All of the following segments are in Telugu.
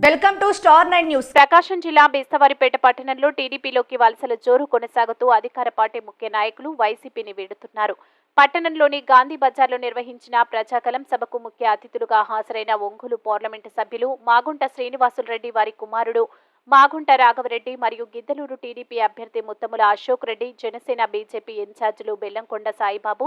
Welcome to star 9 news. Prakasam జిల్లా బేస్తవారిపేట పట్టణంలో టీడీపీలోకి వలసల జోరు కొనసాగుతూ అధికార పార్టీ ముఖ్య నాయకులు వైసీపీని వీడుతున్నారు. పట్టణంలోని గాంధీ బజార్లో నిర్వహించిన ప్రజాకలం సభకు ముఖ్య అతిథులుగా హాజరైన ఒంగోలు పార్లమెంటు సభ్యులు మాగుంట శ్రీనివాసులరెడ్డి వారి కుమారుడు మాగుంట రాఘవరెడ్డి మరియు గిద్దలూరు టీడీపీ అభ్యర్థి ముత్తముల అశోక్ రెడ్డి, జనసేన బీజేపీ ఇన్ఛార్జీలు బెల్లంకొండ సాయిబాబు,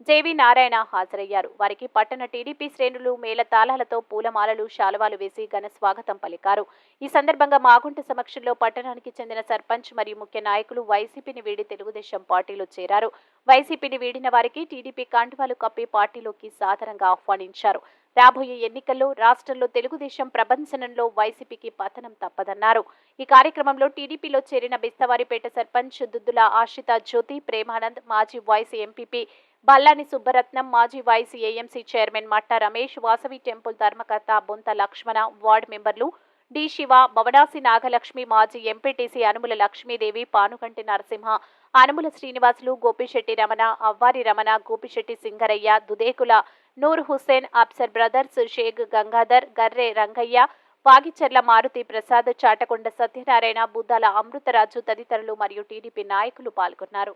జేవి నారాయణ హాజరయ్యారు. వారికి పట్టణ టీడీపీ శ్రేణులు మేళతాళాలతో పూలమాలలు, శాలువాలు వేసి ఘన స్వాగతం పలికారు. ఈ సందర్భంగా మాగుంట సమక్షంలో పట్టణానికి చెందిన సర్పంచ్ మరియు ముఖ్య నాయకులు వైసీపీని వీడి తెలుగుదేశం పార్టీలో చేరారు. వైసీపీని వీడిన వారికి టీడీపీ కండువాలు కప్పి పార్టీలోకి సాదరంగా ఆహ్వానించారు. రాబోయే ఎన్నికల్లో రాష్ట్రంలో తెలుగుదేశం ప్రభంజనంలో వైసీపీకి పతనం తప్పదన్నారు. ఈ కార్యక్రమంలో టీడీపీలో చేరిన బెస్తవారిపేట సర్పంచ్ దుద్దుల ఆశ్రిత జ్యోతి, ప్రేమానంద్, మాజీ వైస్ ఎంపీపీ బల్లాని సుబ్బరత్నం, మాజీ వైస్ ఏఎంసీ చైర్మన్ మట్ట రమేష్, వాసవి టెంపుల్ ధర్మకర్త బొంత లక్ష్మణ, వార్డు మెంబర్లు డి శివ, భవనాసి నాగలక్ష్మి, మాజీ ఎంపీటీసీ అనుముల లక్ష్మీదేవి, పానుగంటి నరసింహ, అనుముల శ్రీనివాసులు, గోపిశెట్టి రమణ, అవ్వారి రమణ, గోపిశెట్టి సింగరయ్య, దుదేకుల నూర్ హుస్సేన్, అప్సర్ బ్రదర్స్, షేక్ గంగాధర్, గర్రె రంగయ్య, వాగిచర్ల మారుతి ప్రసాద్, చాటకొండ సత్యనారాయణ, బుద్దాల అమృతరాజు తదితరులు మరియు టీడీపీ నాయకులు పాల్గొన్నారు.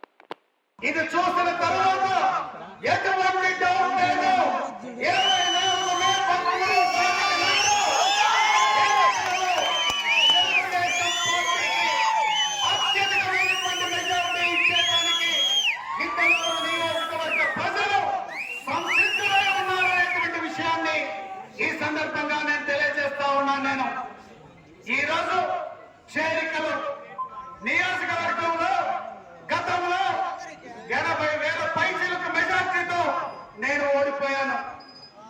ఇది చూసిన తరువాత ఎటువంటి డౌట్ లేదు. 24 మే 13 అత్యధికమైనటువంటి మెజారిటీ ఇచ్చేదానికి గిద్దలూరు నియోజకవర్గ ప్రజలు సంసిద్ధులై ఉన్నారనేటువంటి విషయాన్ని ఈ సందర్భంగా నేను తెలియజేస్తా ఉన్నాను. నేను ఈరోజు చేరికలు నియోజకవర్గంలో గతంలో 80,000 పైసలకు మెజార్టీతో నేను ఓడిపోయాను.